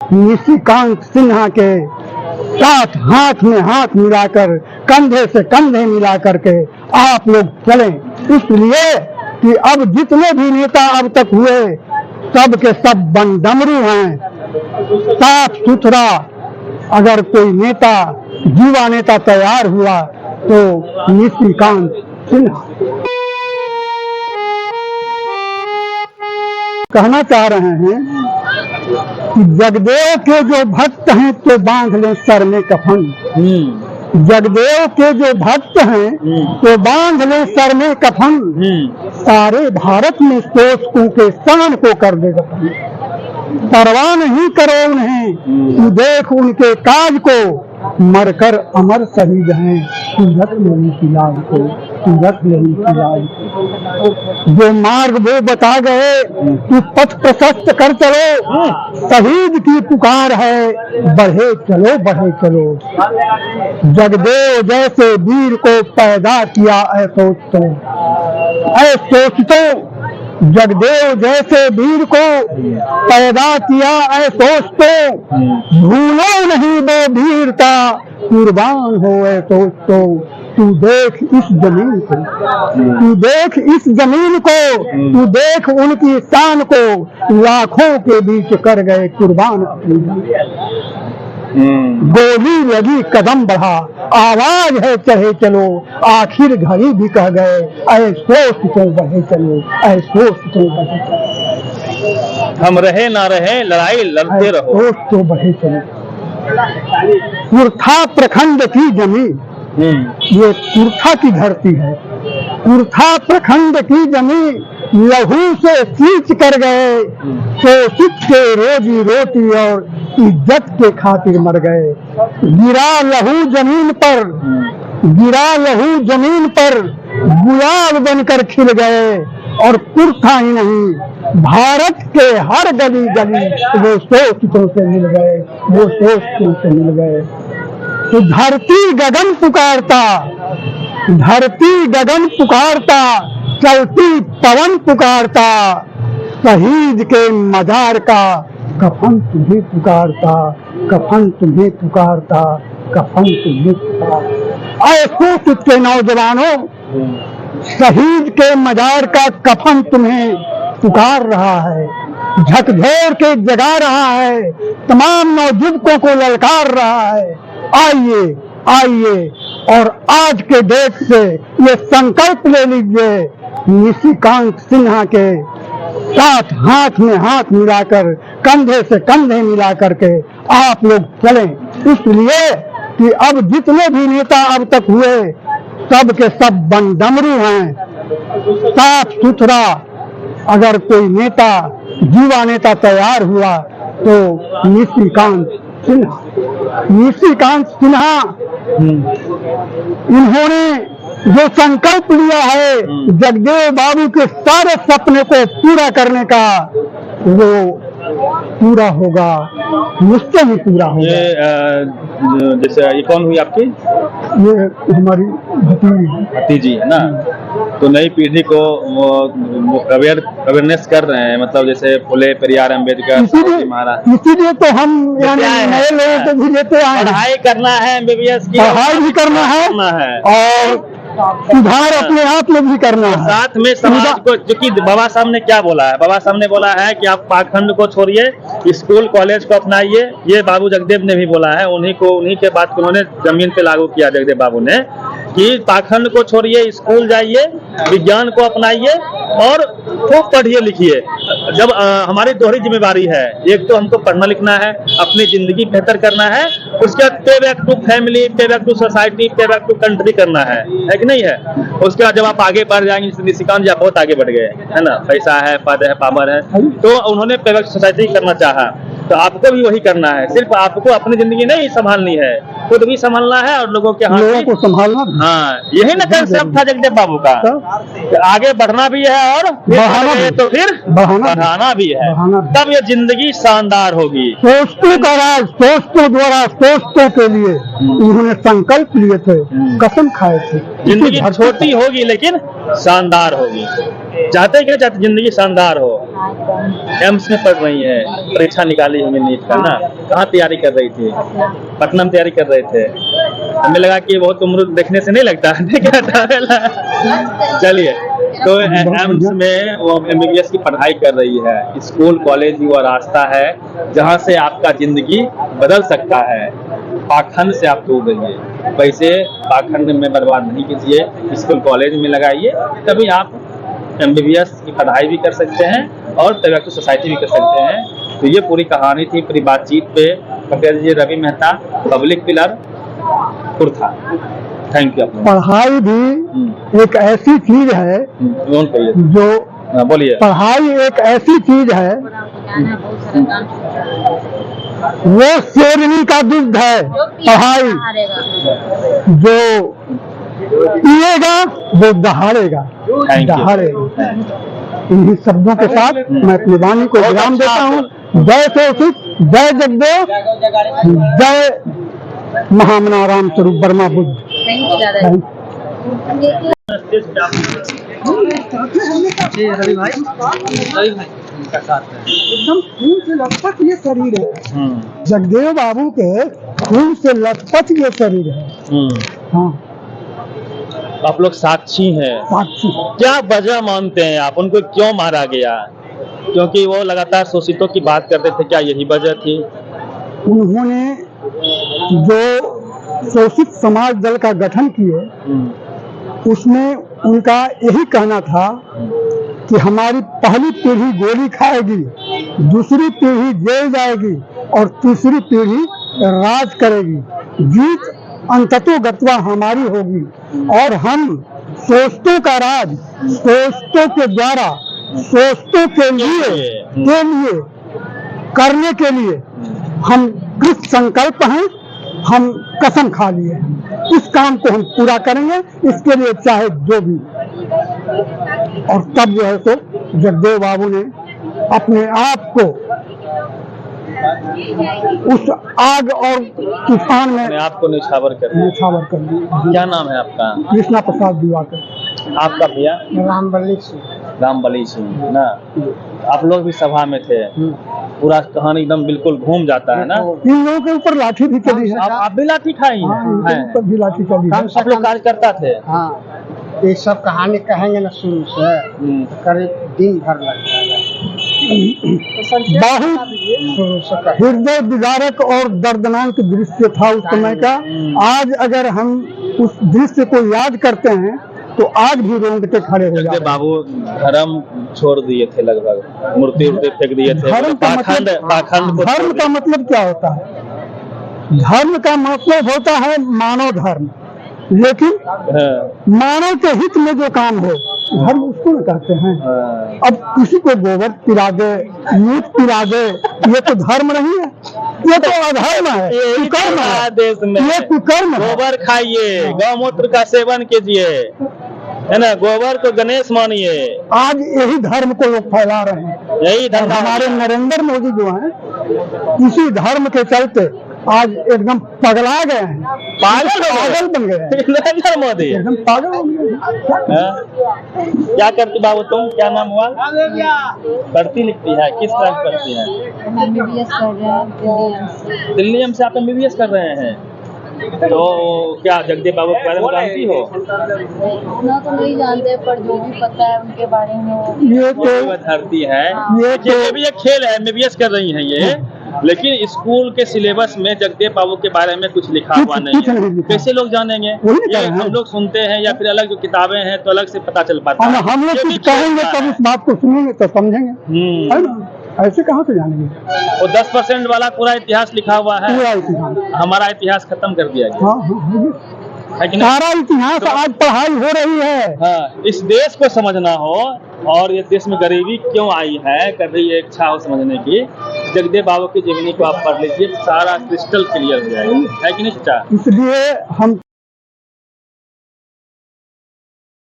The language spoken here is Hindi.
निशिकांत सिन्हा के साथ हाथ में हाथ मिलाकर, कंधे से कंधे मिलाकर के आप लोग चलें, इसलिए कि अब जितने भी नेता अब तक हुए सब के सब बनडमरू हैं। साफ सुथरा अगर कोई नेता, युवा नेता तैयार हुआ तो निशिकांत सिन्हा। कहना चाह रहे हैं कि जगदेव के जो भक्त हैं तो बांध लें सर में कफन। जगदेव के जो भक्त हैं तो बांध लें सर में कफन। सारे भारत में शोषकों के शान को कर दे दफन। परवाह नहीं करो उन्हें, तू देख उनके काज को, मरकर अमर शहीद हैं, तू रख ले उनकी लाज को, तू रख ले उनकी लाज को। जो मार्ग वो बता गए तू पथ प्रशस्त कर चलो, शहीद की पुकार है, बढ़े चलो बढ़े चलो। जगदेव जैसे वीर को पैदा किया ऐ सोचतो, जगदेव जैसे वीर को पैदा किया ऐ सोचतो, भूलो नहीं वो वीरता, कुर्बान हो ऐ सोचतो। तू देख इस जमीन को, तू देख इस जमीन को, तू देख उनकी शान को, लाखों के बीच कर गए कुर्बान अपनी जान। गोली लगी कदम बढ़ा, आवाज है चढ़े चलो, आखिर घड़ी भी कह गए ऐ सोच तो बढ़े चलो, ऐ सोच तो बढ़े चलो। हम रहे ना रहे लड़ाई लड़ते रहो, सोच तो बढ़े चलो। कुर्था प्रखंड की जमीन, ये कुर्था की धरती है। कुर्था प्रखंड की जमीन लहू से सींच कर गए, शोषित के रोजी रोटी और इज्जत के खातिर मर गए। गिरा लहू जमीन पर, गिरा लहू जमीन पर, गुलाब बनकर खिल गए। और कुर्था ही नहीं, भारत के हर गली गली वो शोषितों से मिल गए, वो शोषितों से मिल गए। तो धरती गगन पुकारता, धरती गगन पुकारता, चलती पवन पुकारता, शहीद के मजार का कफन तुम्हें पुकारता, कफन तुम्हें पुकारता, कफन तुम्हें पुकारता। ऐ शोषित के नौजवानों, शहीद के मजार का कफन तुम्हें पुकार रहा है, झकझोर के जगा रहा है, तमाम नौजुवकों को ललकार रहा है। आइए आइए और आज के डेट से ये संकल्प ले लीजिए, निशिकांत सिन्हा के साथ हाथ में हाथ मिलाकर, कंधे से कंधे मिलाकर के आप लोग चलें, इसलिए कि अब जितने भी नेता अब तक हुए सब के सब बनडमरू हैं। साफ सुथरा अगर कोई नेता, युवा नेता तैयार हुआ तो निशिकांत सिन्हा। निशिकांत सिन्हा इन्होंने जो संकल्प लिया है जगदेव बाबू के सारे सपने को पूरा करने का, वो पूरा होगा, निश्चय ही पूरा होगा। जैसे ये कौन हुई आपकी? ये हमारी भतीजी है ना। तो नई पीढ़ी को अवेयरनेस कर रहे हैं, मतलब जैसे फुले पेरियार अम्बेडकर, इसीलिए तो हम नए लोगों को भी लेते आए। पढ़ाई करना है, MBBS की पढ़ाई भी करना है और सुधार अपने आप में भी करना है। साथ में समाज को, जो कि बाबा साहब ने क्या बोला है, बाबा साहब ने बोला है कि आप पाखंड को छोड़िए, स्कूल कॉलेज को अपनाइए। ये बाबू जगदेव ने भी बोला है, उन्हीं के बात को उन्होंने जमीन पे लागू किया जगदेव बाबू ने, कि पाखंड को छोड़िए, स्कूल जाइए, विज्ञान को अपनाइए और खूब पढ़िए लिखिए। जब हमारी दोहरी जिम्मेवारी है, एक तो हमको पढ़ना लिखना है, अपनी जिंदगी बेहतर करना है, उसके बाद पे बैक टू फैमिली, पे बैक टू सोसाइटी, पे बैक टू कंट्री करना है कि नहीं है। उसके बाद जब आप आगे बढ़ जाएंगे, निशिकांत जी आप बहुत आगे बढ़ गए है ना, पैसा है, पद है, पावर है, तो उन्होंने पे बैक सोसाइटी करना चाहा, तो आपको भी वही करना है। सिर्फ आपको अपनी जिंदगी नहीं संभालनी है, खुद भी संभालना है और लोगों के हाथ लोगों भी। को संभालना भी। हाँ, यही ना कंसेप्ट था जगदेव बाबू का, कि आगे बढ़ना भी है और बढ़ाना भी। तो फिर बढ़ाना भी है, बढ़ाना भी। तब ये जिंदगी शानदार होगी। सोचतों का राज, सोचतों द्वारा सोचतों के लिए उन्होंने संकल्प लिए थे, कसम खाए थे। जिंदगी इसी धरती छोटी होगी लेकिन शानदार होगी। चाहते कि नहीं चाहते जिंदगी शानदार हो। एम्स में पढ़ रही है, परीक्षा निकाली होंगी नीट का ना, कहाँ तैयारी कर रही थी? पटना में तैयारी कर रहे थे। हमें लगा कि बहुत उम्र देखने से नहीं लगता चलिए, तो एम्स में वो MBBS की पढ़ाई कर रही है। स्कूल कॉलेज वो रास्ता है जहाँ से आपका जिंदगी बदल सकता है। पाखंड से आप दूर रहिए, पैसे पाखंड में बर्बाद नहीं कीजिए, स्कूल कॉलेज में लगाइए, तभी आप MBBS की पढ़ाई भी कर सकते हैं और तभी सोसाइटी भी कर सकते हैं। तो ये पूरी कहानी थी पूरी बातचीत पे पंकज जी रवि मेहता, पब्लिक पिलर, कुर्था। Thank you. पढ़ाई भी एक ऐसी चीज है जो, बोलिए। पढ़ाई एक ऐसी चीज है, वो शेरनी का दुग्ध है। पढ़ाई जो पिएगा वो दहाड़ेगा, दहाड़ेगा। इन्हीं शब्दों के साथ मैं अपनी वाणी को विराम देता हूँ। जय शोषित, जय जगदेव, जय महामना राम स्वरूप वर्मा बुद्ध। एकदम खून से लथपथ ये शरीर है, जगदेव बाबू के खून से लथपथ ये शरीर है। हाँ, आप लोग साक्षी हैं। साक्षी। क्या वजह मानते हैं आप, उनको क्यों मारा गया? क्योंकि वो लगातार शोषितों की बात करते थे, क्या यही वजह थी? उन्होंने जो शोषित समाज दल का गठन किए, उसमें उनका यही कहना था कि हमारी पहली पीढ़ी गोली खाएगी, दूसरी पीढ़ी जेल जाएगी और तीसरी पीढ़ी राज करेगी। जीत अंततोगत्वा हमारी होगी और हम सोचतों का राज सोचतों के द्वारा, सोचतों के लिए करने के लिए हम कृत संकल्प हैं, हम कसम खा लिए हैं। इस काम को हम पूरा करेंगे, इसके लिए चाहे जो भी। और तब जो है तो जगदेव बाबू ने अपने आप को उस आग और तूफान में आपको निछावर कर दिया। क्या नाम है आपका? कृष्णा प्रसाद दिवाकर। आपका भैया? रामबली सिंह। रामबली सिंह ना। आप लोग भी सभा में थे, पूरा कहानी एकदम बिल्कुल घूम जाता है ना। इन लोगों के ऊपर लाठी भी चली है। आप भी लाठी खाई हैं? ऊपर भी लाठी चली है। आप लोग कार्यकर्ता थे? हाँ, ये सब कहानी कहेंगे ना शुरू से, करीब दिन भर लगेगा। बहुत हृदय विदारक और दर्दनाक दृश्य था उस समय का। आज अगर हम उस दृश्य को याद करते हैं तो आज भी रोंगटे खड़े हो जाते हैं। बाबू धर्म छोड़ दिए थे, लगभग मूर्ति फेंक दिए थे। धर्म का मतलब क्या होता है? धर्म का मतलब होता है मानव धर्म, लेकिन मानव के हित में जो काम हो धर्म उसको न कहते हैं। अब किसी को गोबर पिला दे, मीट पिला दे, ये तो धर्म नहीं है, ये तो अधर्म है, कुकर्म है। देश में ये कुकर्म है। गोबर खाइए, गौमूत्र का सेवन कीजिए, है ना, गोबर को गणेश मानिए। आज यही धर्म को लोग फैला रहे हैं। यही धर्म। हमारे नरेंद्र मोदी जो हैं, इसी धर्म के चलते आज एकदम पगला गए हैं, पागल बन गए हैं। नरेंद्र मोदी एकदम पागल हो गए। क्या करती बाबू तुम, क्या नाम हुआ? पढ़ती लिखती है, किस तरह की पढ़ती है? MBBS कर रहे हैं दिल्ली से। आप MBBS कर रहे हैं, तो क्या जगदेव बाबू के बारे में जानती हो? उतना तो नहीं जानते, पर जो भी पता है उनके बारे में ये तो धरती है। ये भी एक खेल है। MBBS कर रही हैं ये, लेकिन स्कूल के सिलेबस में जगदेव बाबू के बारे में कुछ लिखा हुआ नहीं है। कैसे लोग जानेंगे? ये हम लोग सुनते हैं या फिर अलग जो किताबें हैं तो अलग से पता चल पाता है। हम लोग कुछ कहेंगे तब उस बात को सुनेंगे तो समझेंगे, है ना? ऐसे कहाँ से जानेंगे? वो 10% वाला पूरा इतिहास लिखा हुआ है। पूरा इतिहास, हमारा इतिहास खत्म कर दिया गया। हाँ, सारा इतिहास आज पढ़ाई हो रही है। हाँ, इस देश को समझना हो और ये देश में गरीबी क्यों आई है, कभी ये इच्छा हो समझने की, जगदेव बाबू की जीवनी को आप पढ़ लीजिए, सारा क्रिस्टल क्लियर हो जाएगा, है कि नहीं चाचा? इसलिए हम